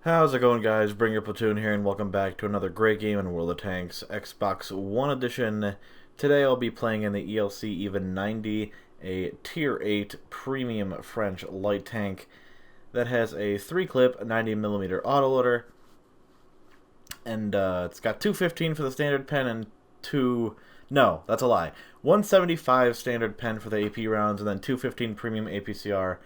How's it going, guys? Bring your platoon here, and welcome back to another great game in World of Tanks, Xbox One Edition. Today I'll be playing in the ELC Even 90, a Tier 8 premium French light tank that has a 3-clip 90mm autoloader, and it's got 215 for the standard pen and no, that's a lie. 175 standard pen for the AP rounds, and then 215 premium APCR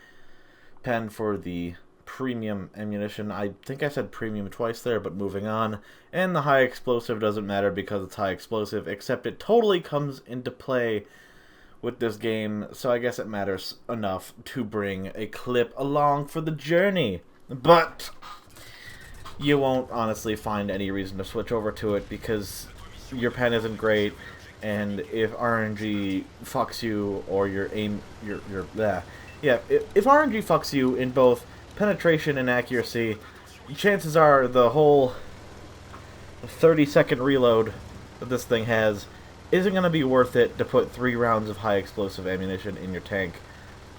pen for the premium ammunition. I think I said premium twice there, but moving on. And the high explosive doesn't matter because it's high explosive, except it totally comes into play with this game, so I guess it matters enough to bring a clip along for the journey. But you won't honestly find any reason to switch over to it because your pen isn't great, and if RNG fucks you, or your aim, if RNG fucks you in both penetration and accuracy, chances are the whole 30-second reload that this thing has isn't going to be worth it to put 3 rounds of high explosive ammunition in your tank.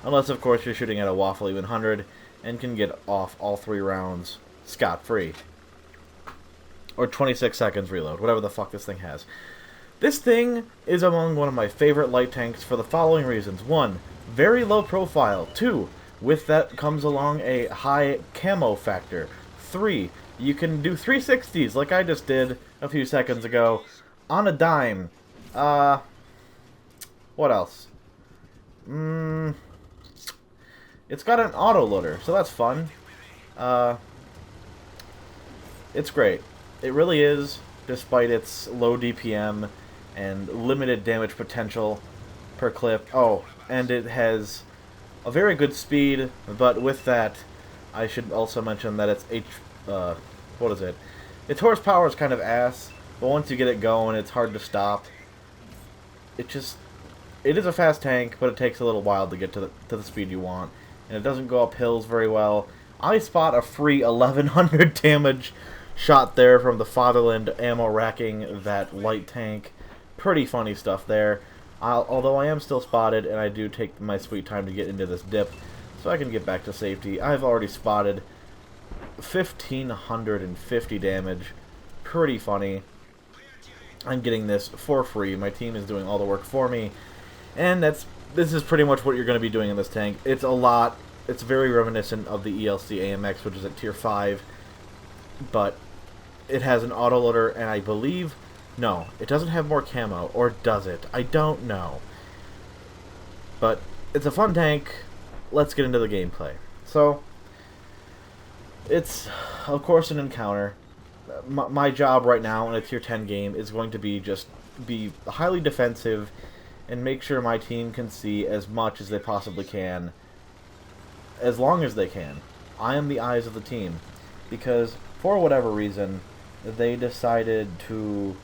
Unless, of course, you're shooting at a Waffle 100 and can get off all 3 rounds scot-free. Or 26 seconds reload, whatever the fuck this thing has. This thing is among one of my favorite light tanks for the following reasons. 1, very low profile. 2, with that comes along a high camo factor. 3, you can do 360s like I just did a few seconds ago on a dime. What else? It's got an autoloader, so that's fun. It's great. It really is, despite its low DPM and limited damage potential per clip. Oh, and it has a very good speed, but with that, I should also mention that its its horsepower is kind of ass, but once you get it going, it's hard to stop. It is a fast tank, but it takes a little while to get to the speed you want, and it doesn't go up hills very well. I spot a free 1100 damage shot there from the Fatherland ammo racking that light tank. Pretty funny stuff there. Although I am still spotted, and I do take my sweet time to get into this dip so I can get back to safety. I've already spotted 1550 damage. Pretty funny. I'm getting this for free. My team is doing all the work for me, and this is pretty much what you're going to be doing in this tank. It's very reminiscent of the ELC AMX, which is at tier 5, but it has an autoloader, and I believe, no, it doesn't have more camo, or does it? I don't know. But it's a fun tank. Let's get into the gameplay. So, it's, of course, an encounter. My job right now in a tier 10 game is going to be just be highly defensive and make sure my team can see as much as they possibly can, as long as they can. I am the eyes of the team, because for whatever reason, they decided to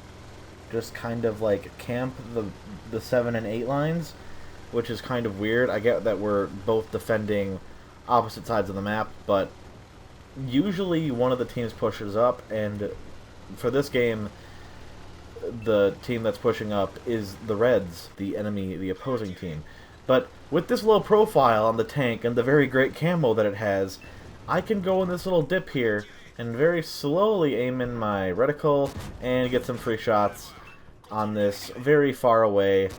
just kind of like camp the 7 and 8 lines, which is kind of weird. I get that we're both defending opposite sides of the map, but usually one of the teams pushes up, and for this game, the team that's pushing up is the Reds, the opposing team. But with this low profile on the tank and the very great camo that it has, I can go in this little dip here and very slowly aim in my reticle and get some free shots on this very far away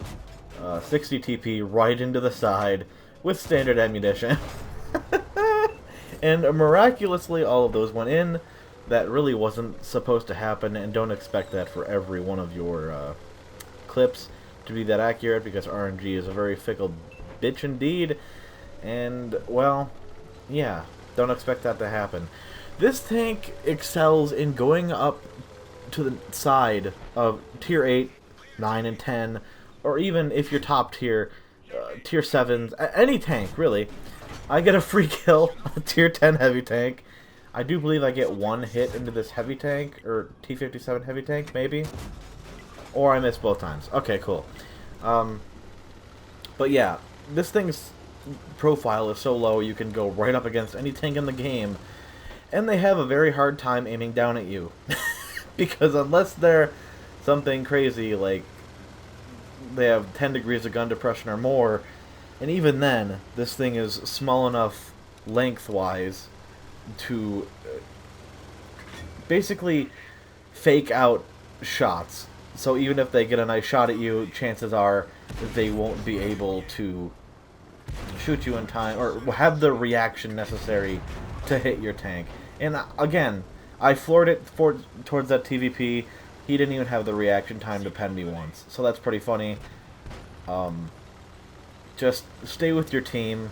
60 TP right into the side with standard ammunition. And miraculously, all of those went in. That really wasn't supposed to happen, and don't expect that for every one of your clips to be that accurate, because RNG is a very fickle bitch indeed. And, well, yeah, don't expect that to happen. This tank excels in going up to the side of tier 8, 9, and 10, or even if you're top tier, tier 7s, any tank, really. I get a free kill on a tier 10 heavy tank. I do believe I get 1 hit into this heavy tank, or T-57 heavy tank, maybe? Or I miss both times. Okay, cool. But yeah, this thing's profile is so low you can go right up against any tank in the game, and they have a very hard time aiming down at you. Because unless they're something crazy, like they have 10 degrees of gun depression or more, and even then, this thing is small enough lengthwise to basically fake out shots. So even if they get a nice shot at you, chances are they won't be able to shoot you in time or have the reaction necessary to hit your tank. And again, I floored it towards that TVP. He didn't even have the reaction time to pen me once. So that's pretty funny. Just stay with your team.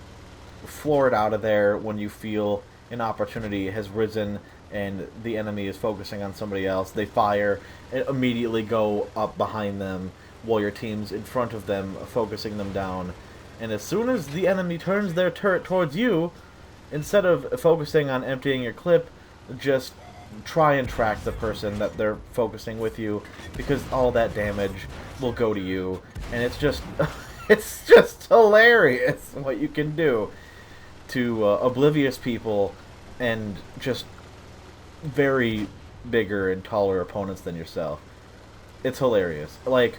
Floor it out of there when you feel an opportunity has risen and the enemy is focusing on somebody else. They fire and immediately go up behind them while your team's in front of them, focusing them down. And as soon as the enemy turns their turret towards you, instead of focusing on emptying your clip, just try and track the person that they're focusing with you, because all that damage will go to you. And it's just it's just hilarious what you can do to oblivious people and just very bigger and taller opponents than yourself. It's hilarious. Like,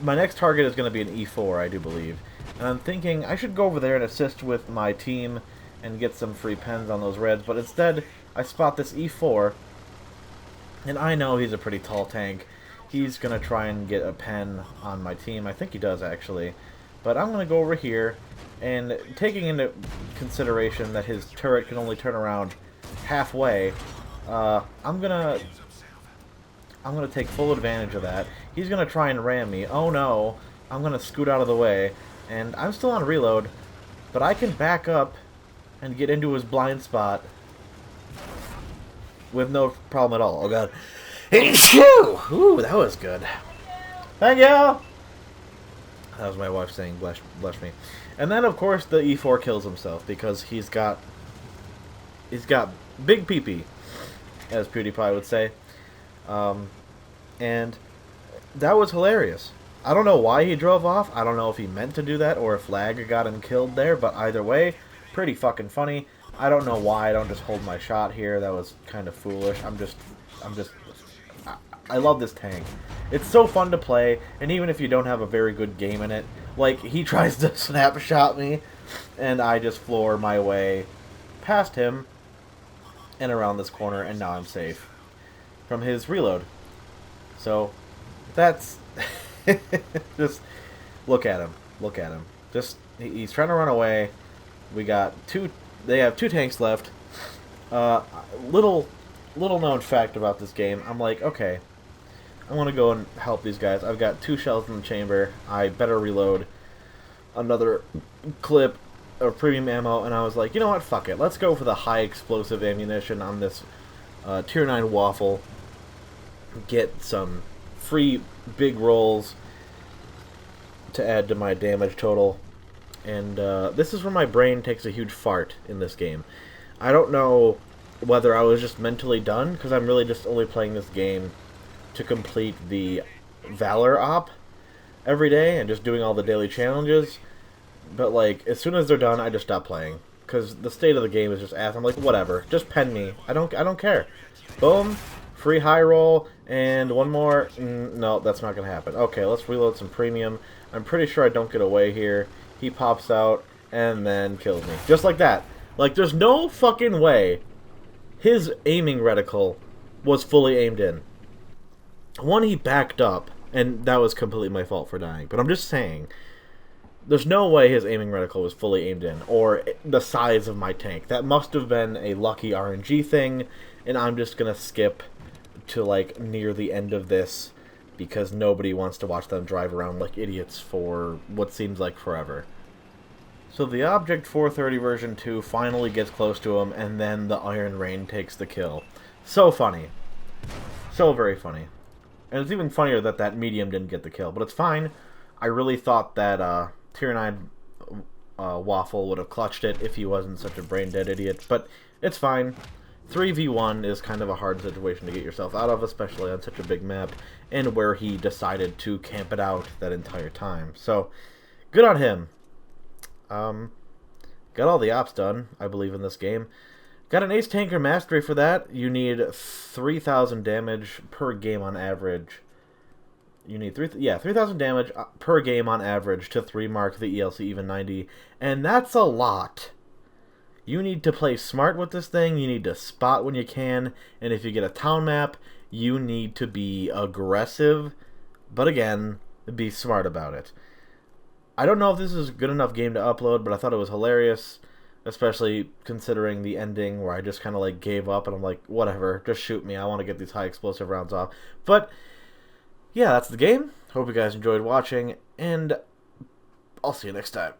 my next target is going to be an E4, I do believe. And I'm thinking I should go over there and assist with my team and get some free pens on those reds. But instead, I spot this E4. And I know he's a pretty tall tank. He's going to try and get a pen on my team. I think he does, actually. But I'm going to go over here. And taking into consideration that his turret can only turn around halfway, I'm gonna take full advantage of that. He's gonna try and ram me. Oh no! I'm gonna scoot out of the way, and I'm still on reload, but I can back up and get into his blind spot with no problem at all. Oh god! Ooh, that was good. Thank you. That was my wife saying bless me. And then of course the E4 kills himself because he's got big pee-pee, as PewDiePie would say. And that was hilarious. I don't know why he drove off. I don't know if he meant to do that or if lag got him killed there, but either way, pretty fucking funny. I don't know why I don't just hold my shot here. That was kind of foolish. I love this tank. It's so fun to play, and even if you don't have a very good game in it, like, he tries to snapshot me, and I just floor my way past him and around this corner, and now I'm safe from his reload. So that's just look at him. Look at him. Just he's trying to run away. We got they have two tanks left. Little known fact about this game. I'm like, okay, I want to go and help these guys. I've got 2 shells in the chamber. I better reload another clip of premium ammo, and I was like, you know what, fuck it. Let's go for the high explosive ammunition on this Tier 9 waffle. Get some free big rolls to add to my damage total. And this is where my brain takes a huge fart in this game. I don't know whether I was just mentally done, because I'm really just only playing this game to complete the Valor op every day and just doing all the daily challenges. But, like, as soon as they're done, I just stop playing, because the state of the game is just ass. I'm like, whatever, just pen me. I don't care. Boom, free high roll, and one more. No, that's not gonna happen. Okay, let's reload some premium. I'm pretty sure I don't get away here. He pops out and then kills me, just like that. Like, there's no fucking way his aiming reticle was fully aimed in. One, he backed up, and that was completely my fault for dying. But I'm just saying, there's no way his aiming reticle was fully aimed in, or the size of my tank. That must have been a lucky RNG thing, and I'm just gonna skip to, like, near the end of this, because nobody wants to watch them drive around like idiots for what seems like forever. So the Object 430 version 2 finally gets close to him, and then the Iron Rain takes the kill. So funny. So very funny. And it's even funnier that that medium didn't get the kill, but it's fine. I really thought that Tier 9 Waffle would have clutched it if he wasn't such a brain-dead idiot, but it's fine. 3v1 is kind of a hard situation to get yourself out of, especially on such a big map, and where he decided to camp it out that entire time. So, good on him. Got all the ops done, I believe, in this game. Got an Ace Tanker Mastery for that. You need 3,000 damage per game on average. You need 3,000 damage per game on average to 3 mark the ELC even 90, and that's a lot. You need to play smart with this thing. You need to spot when you can. And if you get a town map, you need to be aggressive. But again, be smart about it. I don't know if this is a good enough game to upload, but I thought it was hilarious. Especially considering the ending where I just kind of like gave up and I'm like, whatever, just shoot me. I want to get these high explosive rounds off. But yeah, that's the game. Hope you guys enjoyed watching, and I'll see you next time.